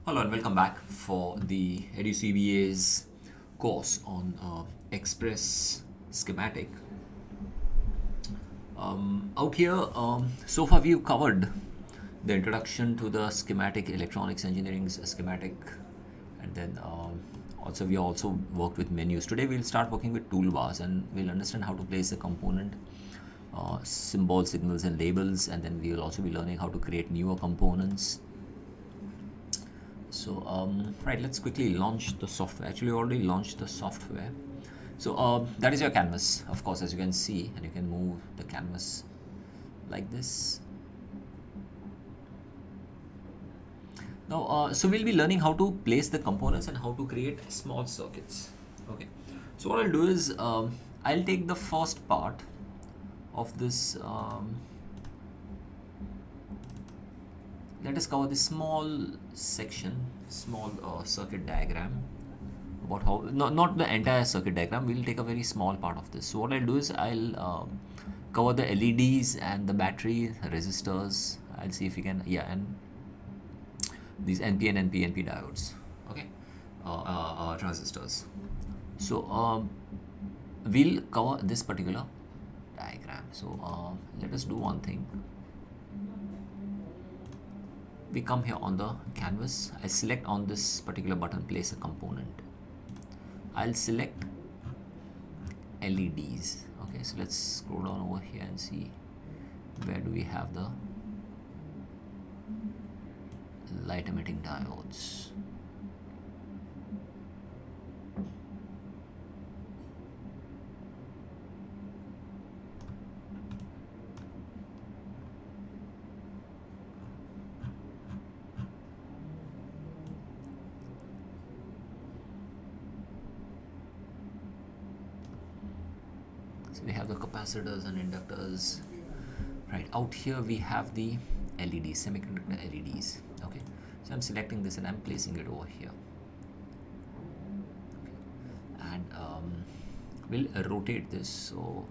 Hello and welcome back for the EduCBA's course on Express schematic. Out here, so far we've covered the introduction to the schematic, electronics engineering's schematic, and then also we also worked with menus. Today we'll start working with toolbars and we'll understand how to place a component, symbols, signals and labels, and then we'll also be learning how to create newer components. So right, let's quickly launch the software. Actually, we already launched the software. So that is your canvas, of course, as you can see, and you can move the canvas like this. Now, so we'll be learning how to place the components and how to create small circuits. Okay. So what I'll do is I'll take the first part of this. Let us cover this small section, small circuit diagram about how, not the entire circuit diagram, we'll take a very small part of this. So what I'll do is I'll cover the LEDs and the battery resistors. I'll see if we can, yeah, and these NP and NP diodes, okay, transistors. So we'll cover this particular diagram. So let us do one thing. We come here on the canvas. I select on this particular button, place a component. I'll select LEDs. Okay, so let's scroll down over here and see where do we have the light emitting diodes. So we have the capacitors and inductors. Right, out here we have the LEDs, semiconductor LEDs. Okay, so I'm selecting this and I'm placing it over here. Okay. And we'll rotate this. So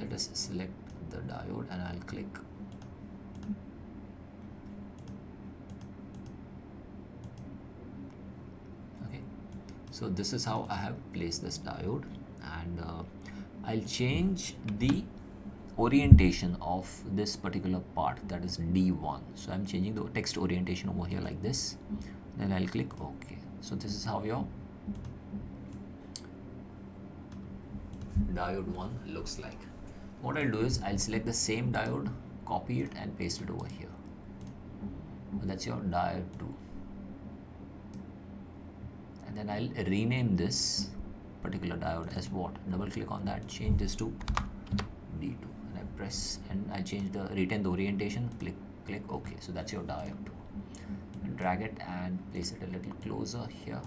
let us select the diode and I'll click. So this is how I have placed this diode, and I'll change the orientation of this particular part, that is D1. So I'm changing the text orientation over here like this. Then I'll click OK. So this is how your diode 1 looks like. What I'll do is I'll select the same diode, copy it and paste it over here. That's your diode 2. And then I'll rename this particular diode as what? Double click on that, change this to D2, and I press and I change the, retain the orientation, click OK. So that's your diode 2. And drag it and place it a little closer here.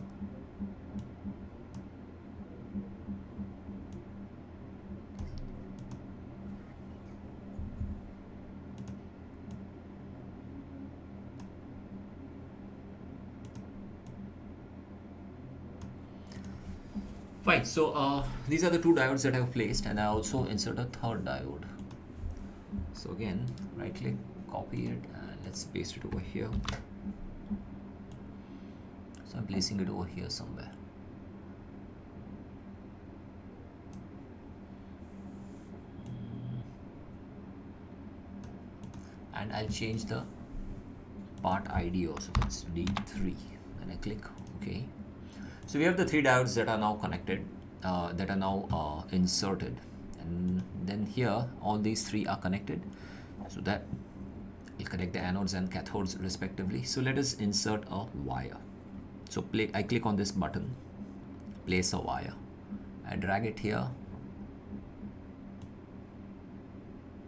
Fine, so these are the two diodes that I've placed, and I also insert a third diode. So again, right click, copy it, and let's paste it over here. So I'm placing it over here somewhere. And I'll change the part ID also, that's D3, and I click OK. So we have the three diodes that are now connected, that are now inserted, and then here all these three are connected, so that will connect the anodes and cathodes respectively. So let us insert a wire. So I click on this button, place a wire, I drag it here,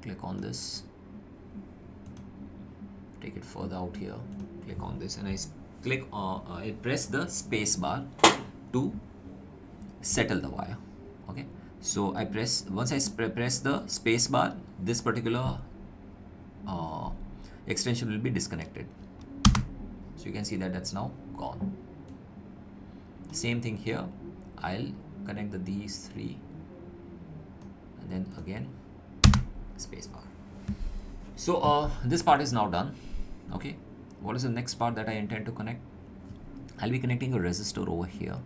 click on this, take it further out here, click on this, and I click I press the space bar to settle the wire. Okay, so I press, once I press the space bar, this particular extension will be disconnected. So you can see that that's now gone. Same thing here, I'll connect these three, and then again space bar. So this part is now done. Okay, what is the next part that I intend to connect? I'll be connecting a resistor over here.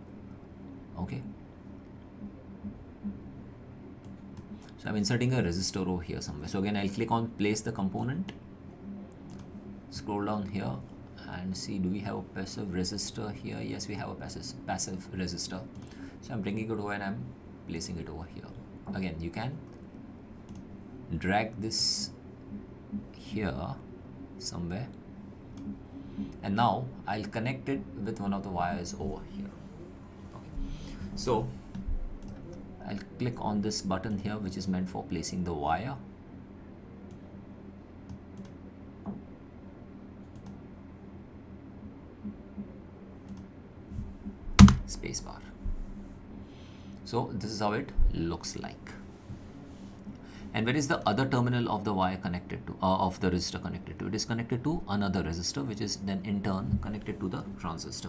Okay, so I'm inserting a resistor over here somewhere. So again, I'll click on place the component, scroll down here and see, do we have a passive resistor here? Yes, we have a passive resistor. So I'm bringing it over and I'm placing it over here. Again, you can drag this here somewhere, and now I'll connect it with one of the wires over here. Okay. So I'll click on this button here, which is meant for placing the wire. Spacebar. So this is how it looks like. And where is the other terminal of the wire connected to, of the resistor connected to? It is connected to another resistor, which is then in turn connected to the transistor.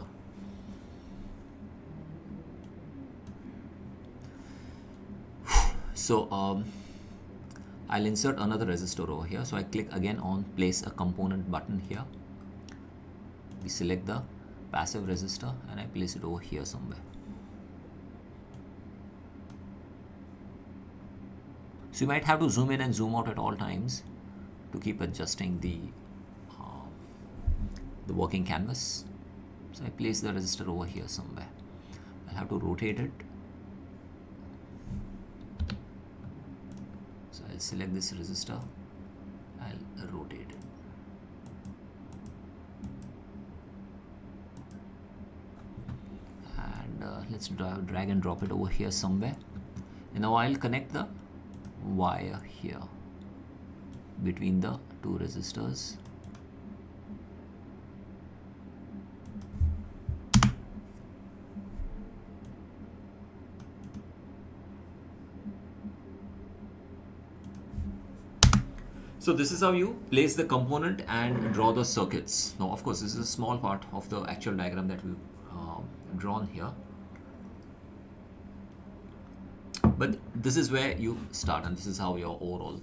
So I'll insert another resistor over here. So I click again on place a component button here. We select the passive resistor and I place it over here somewhere. So you might have to zoom in and zoom out at all times to keep adjusting the working canvas. So I place the resistor over here somewhere. I'll have to rotate it. So I'll select this resistor, I'll rotate it. And let's drag and drop it over here somewhere. And now I'll connect the wire here between the two resistors. So this is how you place the component and draw the circuits. Now, of course, this is a small part of the actual diagram that we've drawn here. But this is where you start, and this is how your overall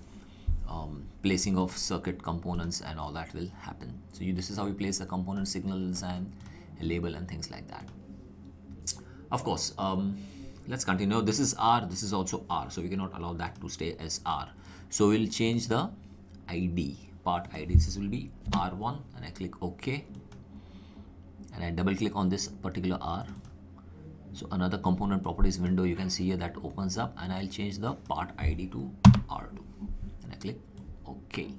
placing of circuit components and all that will happen. So this is how you place the component signals and label and things like that. Of course, let's continue. This is R, this is also R, so we cannot allow that to stay as R. So we'll change the ID, part ID. This will be R1, and I click OK, and I double click on this particular R. So another component properties window you can see here that opens up, and I'll change the part ID to R2, and I click OK.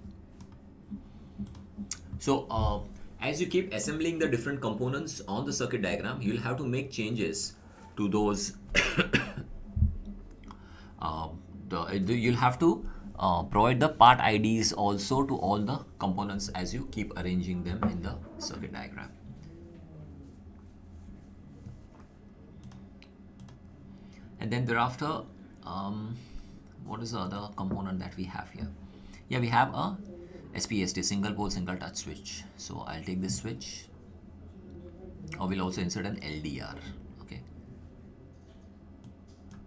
So as you keep assembling the different components on the circuit diagram, you'll have to make changes to those. You'll have to provide the part IDs also to all the components as you keep arranging them in the circuit diagram. And then thereafter, what is the other component that we have here? Yeah, we have a SPST, single pole single touch switch. So I'll take this switch, or we'll also insert an LDR. Okay,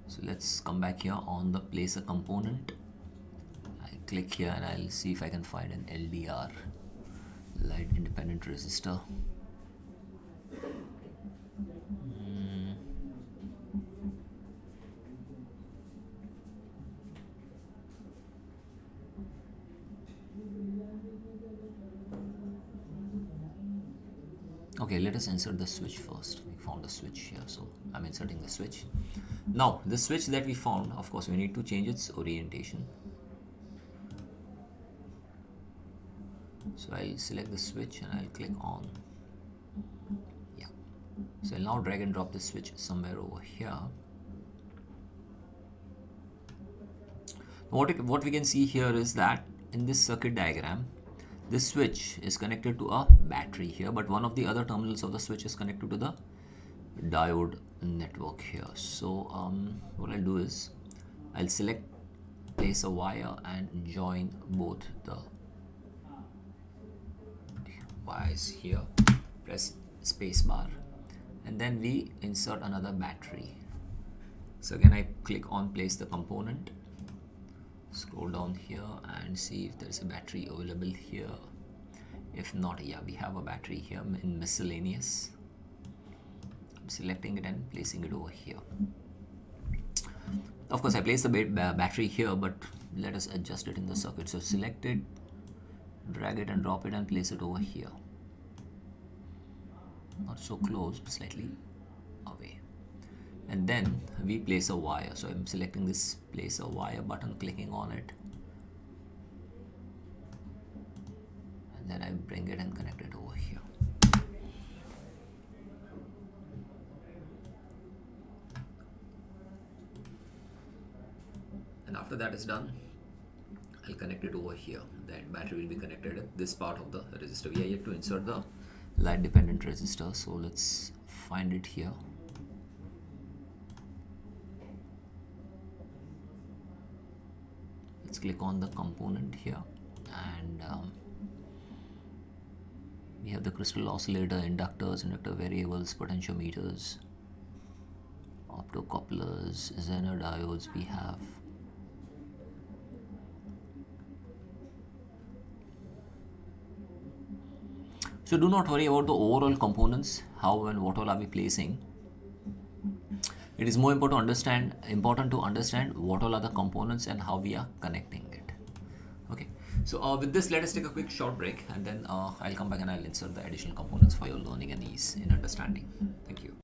so let's come back here on the place a component. I click here and I'll see if I can find an LDR, light independent resistor. Okay, let us insert the switch first. We found the switch here, so I'm inserting the switch. Now, the switch that we found, of course, we need to change its orientation. So I'll select the switch and I'll click on, yeah. So I'll now drag and drop the switch somewhere over here. What we can see here is that in this circuit diagram, this switch is connected to a battery here, but one of the other terminals of the switch is connected to the diode network here. So what I'll do is I'll select place a wire and join both the wires here, press spacebar, and then we insert another battery. So again, I click on place the component, Scroll down here and see if there's a battery available here. If not, yeah, we have a battery here in miscellaneous. I'm selecting it and placing it over here. Of course, I placed the battery here, but let us adjust it in the circuit. So select it, drag it and drop it and place it over here. Not so close, but slightly away. And then we place a wire. So I'm selecting this place a wire button, clicking on it. And then I bring it and connect it over here. And after that is done, I'll connect it over here. That battery will be connected at this part of the resistor. We are yet to insert the light dependent resistor, so let's find it here. Let's click on the component here, and we have the crystal oscillator, inductors, inductor variables, potentiometers, optocouplers, Zener diodes we have. So do not worry about the overall components, how and what all are we placing. It is more important to understand what all are the components and how we are connecting it. Okay, so with this, let us take a quick short break, and then I'll come back and I'll insert the additional components for your learning and ease in understanding. Thank you.